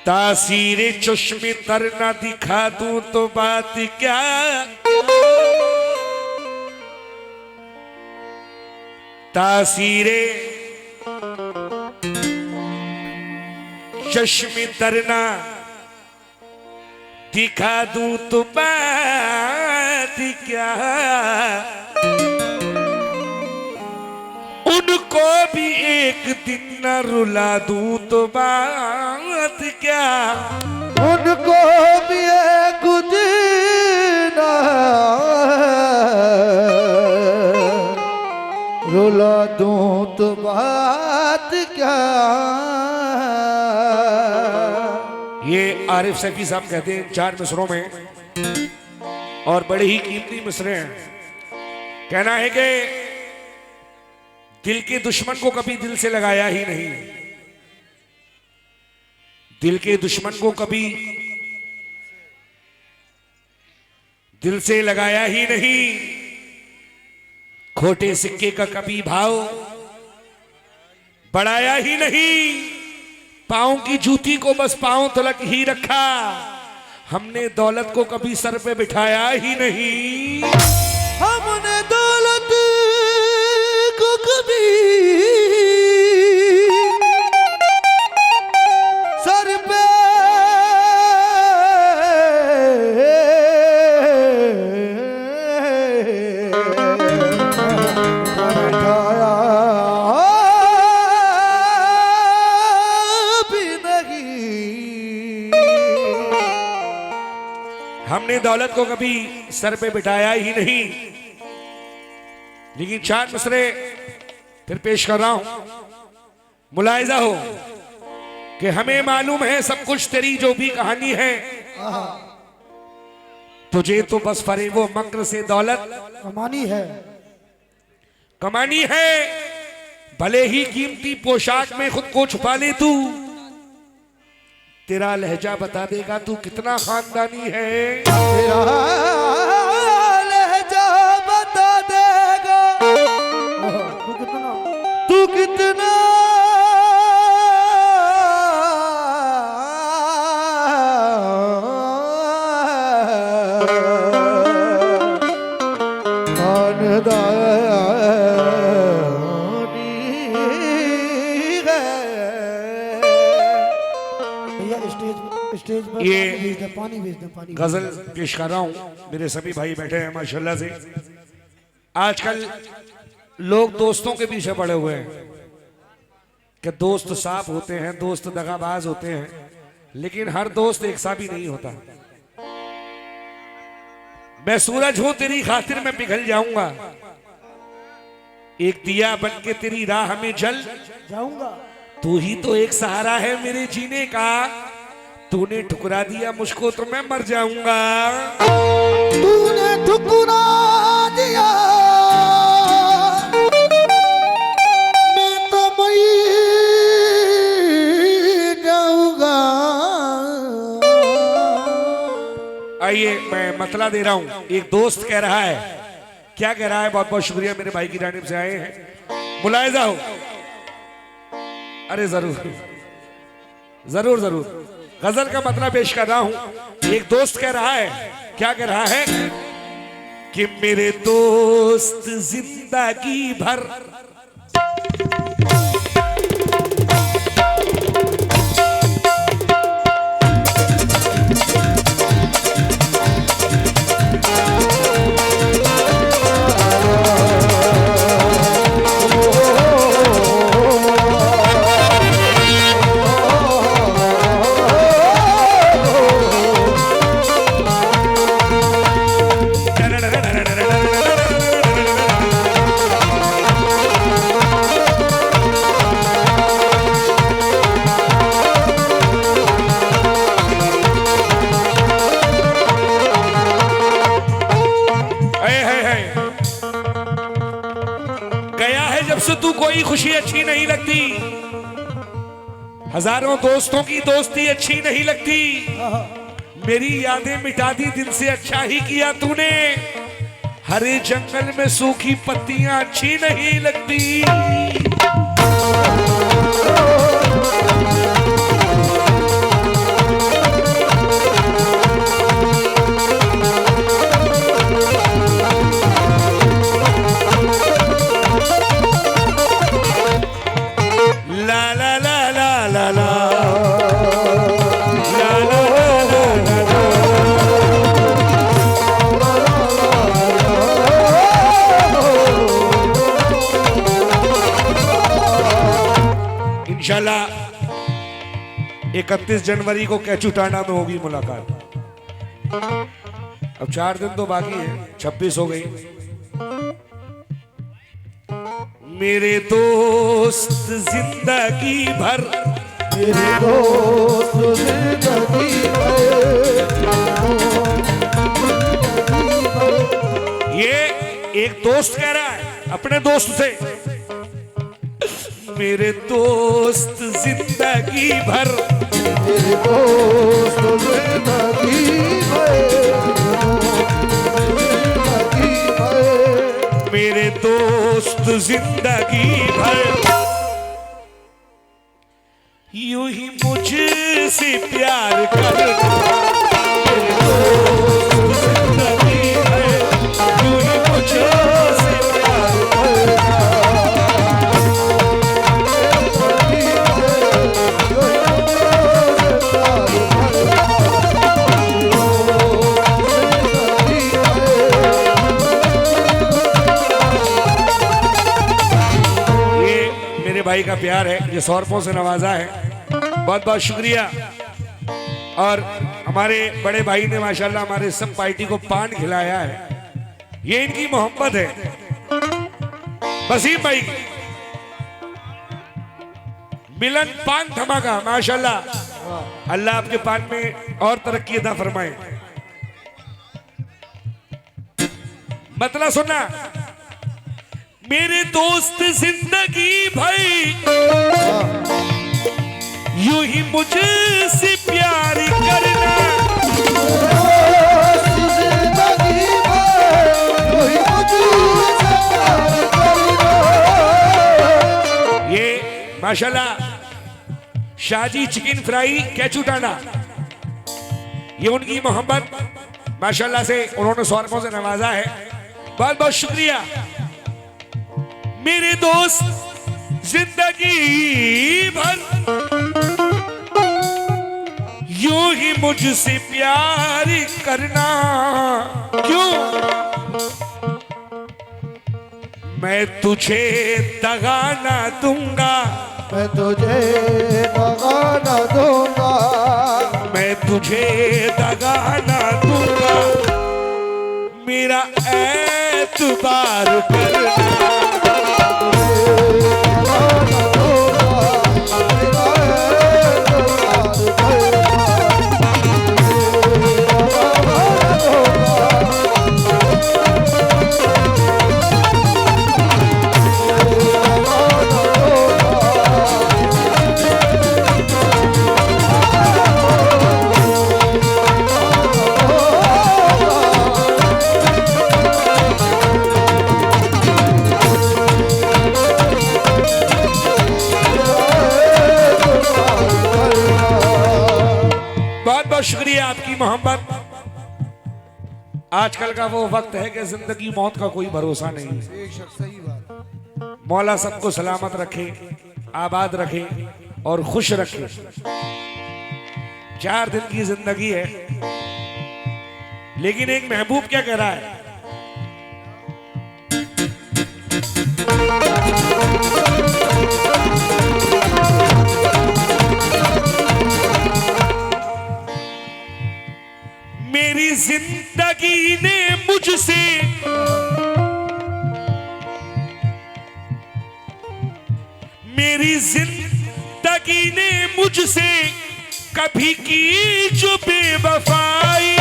तासीरे चश्मे तर ना दिखा दूं तो बात क्या, तासीरे चश्मे तर ना दिखा दूं तो बात क्या, उनको भी एक दिन न रुला दूं तो बात क्या, उनको भी एक दिन रुला दूं तो बात क्या। ये आरिफ सैफी साहब कहते हैं 4 मिसरों में, और बड़े ही कीमती मिसरे हैं। कहना है कि दिल के दुश्मन को कभी दिल से लगाया ही नहीं, दिल के दुश्मन को कभी दिल से लगाया ही नहीं, खोटे सिक्के का कभी भाव बढ़ाया ही नहीं, पांव की जूती को बस पांव तलक ही रखा, हमने दौलत को कभी सर पे बिठाया ही नहीं, हमने दौलत को कभी सर पे बिठाया भी नहीं, हमने दौलत को कभी सर पे बिठाया ही नहीं। लेकिन 4 मिसरे फिर पेश कर रहा हूं, मुलाहिजा हो कि हमें मालूम है सब कुछ तेरी जो भी कहानी है, तुझे तो बस फरेब व मक्र से दौलत कमानी है, कमानी है, भले ही कीमती पोशाक में खुद को छुपा ले तू, तेरा लहजा बता देगा तू कितना खानदानी है, तेरा लहजा बता देगा तू कितना ये पानी भेज दे, पानी गजल पेश कर रहा हूं, मेरे सभी भाई बैठे हैं माशाल्लाह से। आजकल लोग दोस्तों के पीछे पड़े हुए हैं कि दोस्त साफ होते हैं, दोस्त दगाबाज होते हैं, लेकिन हर दोस्त एक सा भी नहीं होता। मैं सूरज हूं तेरी खातिर में पिघल जाऊंगा, एक दिया बन के तेरी राह में जल जाऊंगा, तू ही तो एक सहारा है मेरे जीने का, तूने ठुकरा दिया मुझको तो मैं मर जाऊंगा, तूने ठुकरा दिया मैं तो मर जाऊंगा। आइए मैं मतला दे रहा हूं, एक दोस्त कह रहा है, क्या कह रहा है, बहुत बहुत शुक्रिया मेरे भाई की जानिब से आए हैं, मुलाहिजा हो। अरे जरूर जरूर जरूर, गजल का मतलब पेश कर रहा हूं। एक दोस्त कह रहा है, क्या कह रहा है कि मेरे दोस्त जिंदगी भर तू कोई खुशी अच्छी नहीं लगती, हजारों दोस्तों की दोस्ती अच्छी नहीं लगती, मेरी यादें मिटा दी दिल से अच्छा ही किया तूने, हरे जंगल में सूखी पत्तियां अच्छी नहीं लगती। इंशाल्लाह 31 जनवरी को कैचुटाना में होगी मुलाकात। अब 4 दिन तो बाकी है, 26 हो गई। मेरे दोस्त जिंदगी भर, मेरे दोस्त जिंदगी ये एक दोस्त कह रहा है अपने दोस्त से, मेरे दोस्त जिंदगी भर, मेरे दोस्त जिंदगी मेरे दोस्त जिंदगी भर यूं ही मुझसे प्यार करना। मेरे दोस्त जिंदगी भर यूं ही मुझसे प्यार करना। भाई का प्यार है, ये 100 रुपयों से नवाजा है, बहुत बहुत शुक्रिया। और हमारे बड़े भाई ने माशाल्लाह हमारे सब पार्टी को पान खिलाया है, ये इनकी मोहब्बत है। वसीम भाई मिलन पान धमाका माशाल्लाह, अल्लाह आपके पान में और तरक्की अता फरमाए। मतलब सुनना, मेरे दोस्त जिंदगी भाई यूं ही मुझसे प्यार करना। ये माशाल्लाह शाजी चिकन फ्राई कैचुटाना, ये उनकी मोहब्बत माशाल्लाह से उन्होंने 100 रुपयों से नवाजा है, बहुत बहुत शुक्रिया। मेरे दोस्त जिंदगी भर यूं ही मुझसे प्यार करना। क्यों? मैं तुझे दगा ना दूंगा, मैं तुझे दगा ना दूंगा, मैं तुझे दगा ना दूंगा, मेरा एतबार करना। शुक्रिया आपकी मोहब्बत। आजकल का वो वक्त है कि जिंदगी मौत का कोई भरोसा नहीं है। मौला सबको सलामत रखे, आबाद रखे और खुश रखे। 4 दिन की जिंदगी है, लेकिन एक महबूब क्या कह रहा है, मेरी जिंदगी ने मुझसे मेरी जिंदगी ने मुझसे कभी की जो बेवफाई,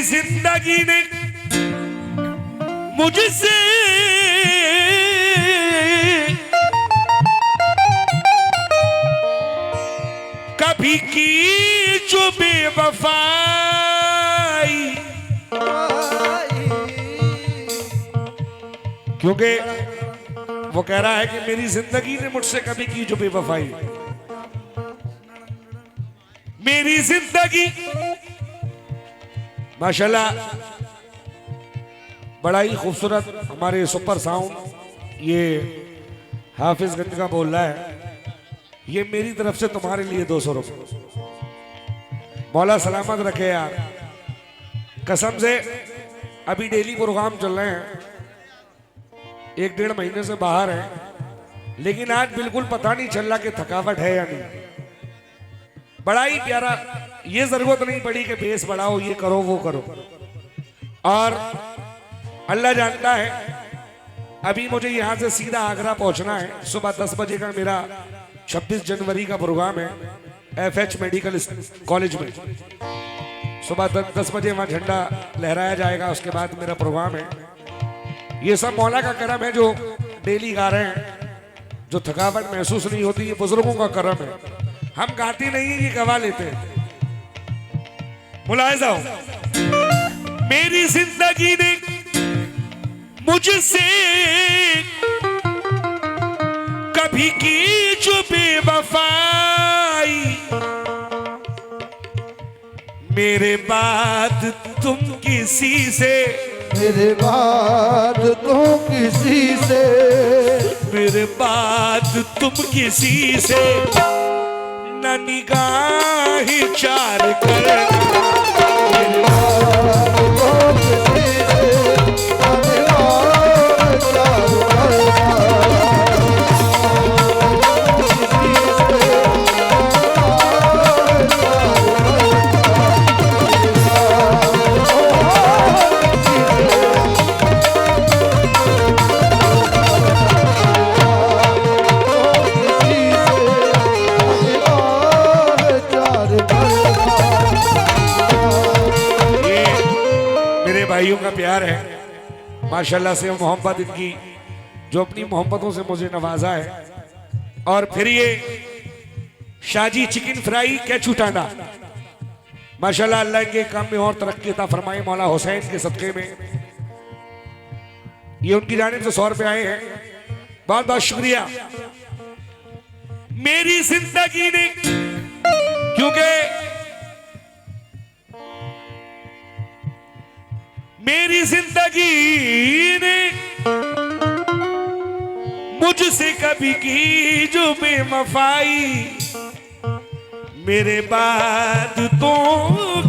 जिंदगी ने मुझसे कभी की जो बेवफाई, क्योंकि वो कह रहा है कि मेरी जिंदगी ने मुझसे कभी की जो बेवफाई, मेरी जिंदगी माशाल्लाह बड़ा ही खूबसूरत हमारे सुपर साउंड ये हाफिजगंज का बोल रहा है, ये मेरी तरफ से तुम्हारे लिए 200 रुपये। मौला सलामत रखे यार, कसम से अभी डेली प्रोग्राम चल रहे हैं, 1-1.5 महीने से बाहर हैं, लेकिन आज बिल्कुल पता नहीं चल रहा कि थकावट है या नहीं। बड़ा ही प्यारा, ये जरूरत नहीं पड़ी कि बेस बढ़ाओ, ये करो वो करो। और अल्लाह जानता है अभी मुझे यहां से सीधा आगरा पहुंचना है। सुबह 10 बजे का मेरा 26 जनवरी का प्रोग्राम है FH मेडिकल कॉलेज में। सुबह 10 बजे वहां झंडा लहराया जाएगा, उसके बाद मेरा प्रोग्राम है। ये सब मौला का करम है जो डेली गा रहे हैं, जो थकावट महसूस नहीं होती, ये बुजुर्गों का करम है। हम गाते नहीं, ये गवा लेते हैं। मुलाहिजा हो, मेरी जिंदगी ने मुझसे कभी की जो बेवफाई, मेरे बाद तुम किसी से, मेरे बाद तुम किसी से, मेरे बाद तुम किसी से न निगाह चार कर। भाइयों का प्यार है माशाल्लाह से, मोहब्बत इनकी जो अपनी मोहब्बतों से मुझे नवाजा है। और फिर ये Shaji chicken fry catechu Tanda, माशाल्लाह अल्लाह के काम में और तरक्की अता फरमाए मौला हुसैन के सदके में। ये उनकी जानिब से 100 रुपए आए हैं, बहुत बहुत शुक्रिया। मेरी जिंदगी ने, क्योंकि मेरी जिंदगी ने मुझसे कभी की जो बेवफाई, मेरे बाद तो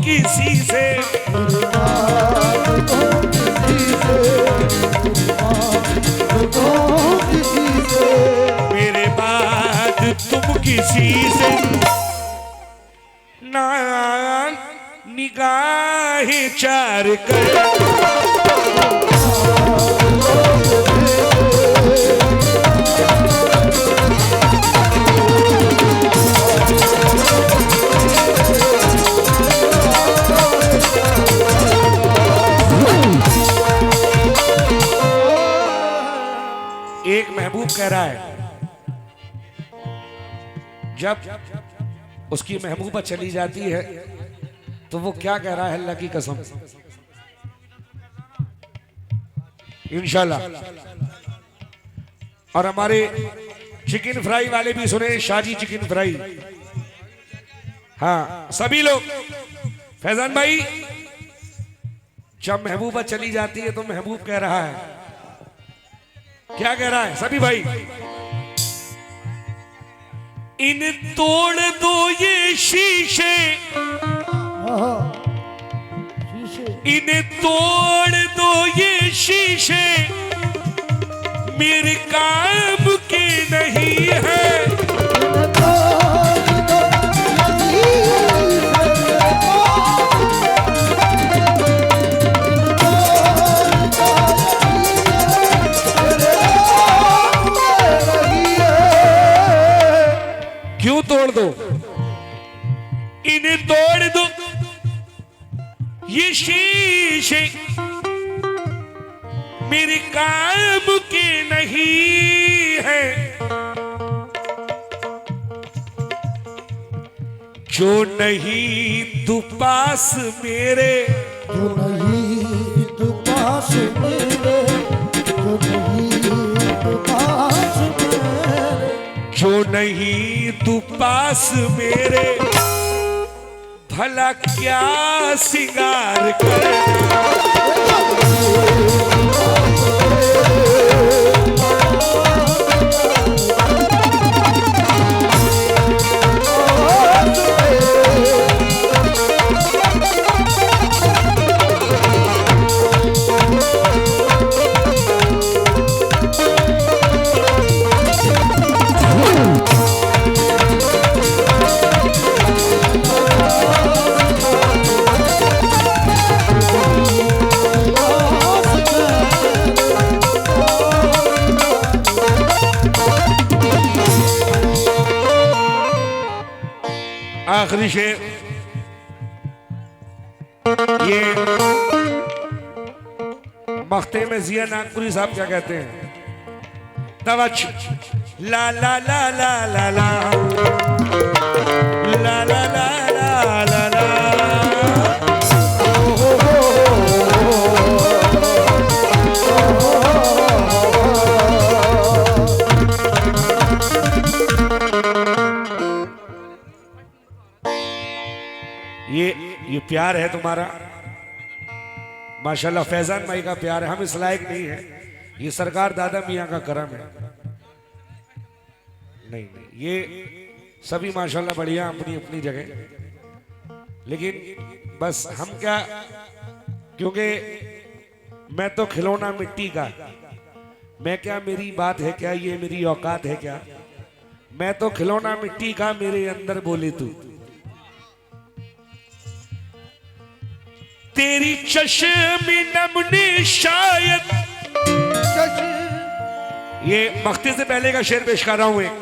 किसी से, मेरे बाद तुम किसी से ना निगाहें चार कर। एक महबूब कह रहा है, जब उसकी महबूबा चली जाती है तो वो क्या कह रहा है, अल्लाह की कसम इंशाल्लाह। और हमारे चिकन फ्राई वाले भी सुने, शाजी चिकन फ्राई, हाँ सभी लोग। फैजान भाई, जब महबूबा चली जाती है तो महबूब कह रहा है, क्या कह रहा है सभी भाई, इन तोड़ दो ये शीशे, इन्हें तोड़ दो ये शीशे, मेरे काम के नहीं है। क्यों तोड़ दो, इन्हें तोड़ दो ये शीशे, मेरे काम के नहीं है। जो नहीं तू पास मेरे, जो नहीं तू पास मेरे, जो नहीं तू पास मेरे, जो नहीं तू पास मेरे, भला क्या सिंगार करना। आखिरी शेर ये मख्ते में जिया नागपुरी साहब क्या कहते हैं? तवच ला ला ला ला ला ला ला ला ला ला ला। ये प्यार है तुम्हारा माशाल्लाह। फैजान भाई का प्यार है, हम इस लायक नहीं है, ये सरकार दादा मियाँ का करम है। नहीं नहीं ये सभी माशाल्लाह बढ़िया अपनी अपनी जगह, लेकिन बस हम क्या, क्योंकि मैं तो खिलौना मिट्टी का, मैं क्या, मेरी बात है क्या, ये मेरी औकात है क्या? मैं तो खिलौना मिट्टी का, मेरे अंदर बोले तू। तेरी चश्मे नमने शायद, ये मख्ते से पहले का शेर पेश कर रहा हूं एक।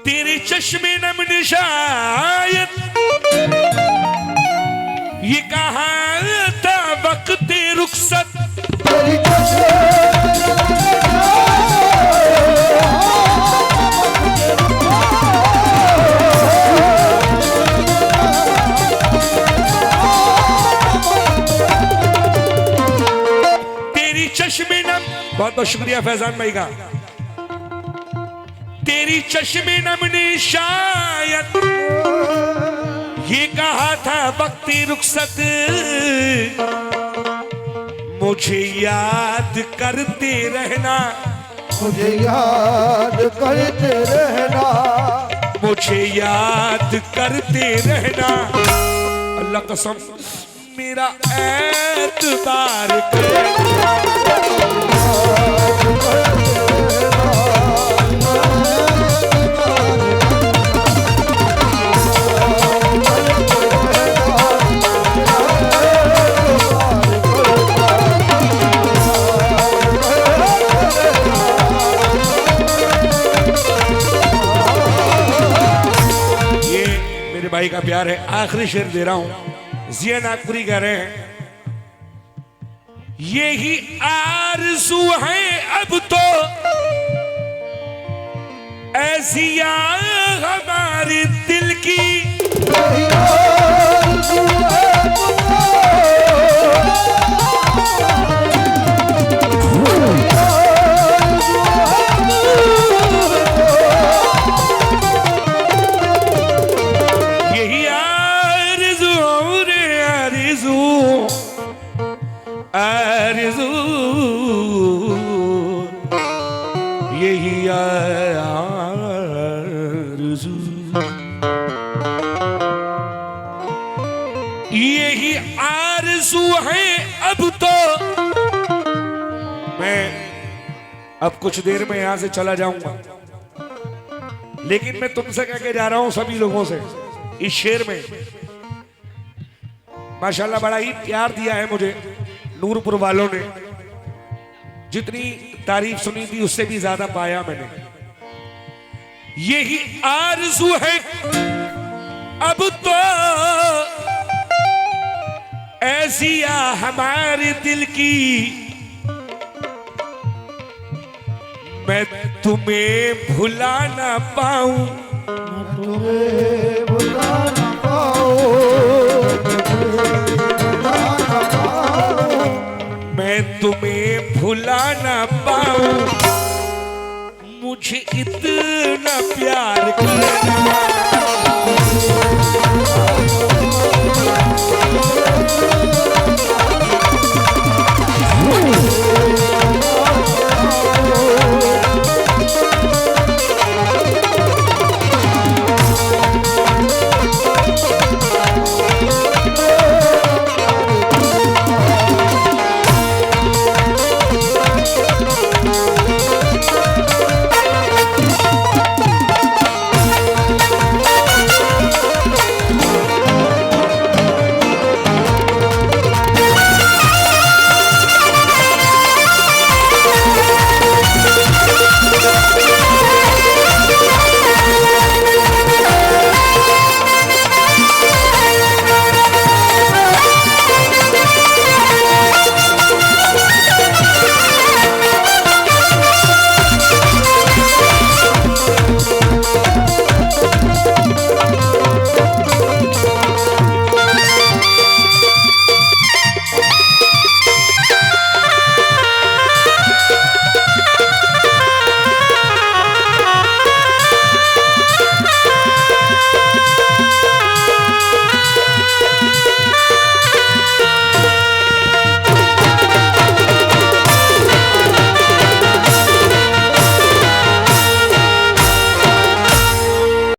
तेरी चश्मे नमने शायद ये कहाँ था वक्त रुखसत। बहुत बहुत शुक्रिया फैजान भाई का। तेरी चश्मे नमने शायद ये कहा था वक्ती रुखसत, मुझे याद करते रहना, मुझे याद करते रहना, मुझे याद करते रहना। अल्लाह कसम मेरा एतबार करना। ये मेरे भाई का प्यार है। आखिरी शेर दे रहा हूं, जिया नागपुरी कह रहे हैं, यही आरज़ू है अब तो ऐसिया हमारे दिल की, यही आरज़ू रे आरज़ू आरज़ू, यही आरज़ू, यही आरज़ू है अब तो। मैं अब कुछ देर में यहां से चला जाऊंगा, लेकिन मैं तुमसे कह के जा रहा हूं सभी लोगों से, इस शेर में माशाल्लाह बड़ा ही प्यार दिया है मुझे नूरपुर वालों ने। जितनी तारीफ सुनी थी उससे भी ज्यादा पाया मैंने। यही आरज़ू है अब तो ऐसिया हमारे दिल की, मैं तुम्हें भुला ना पाऊं, तुम्हें भुला ना पाऊं, मैं तुम्हें भुला ना पाऊं, मुझे इतना प्यार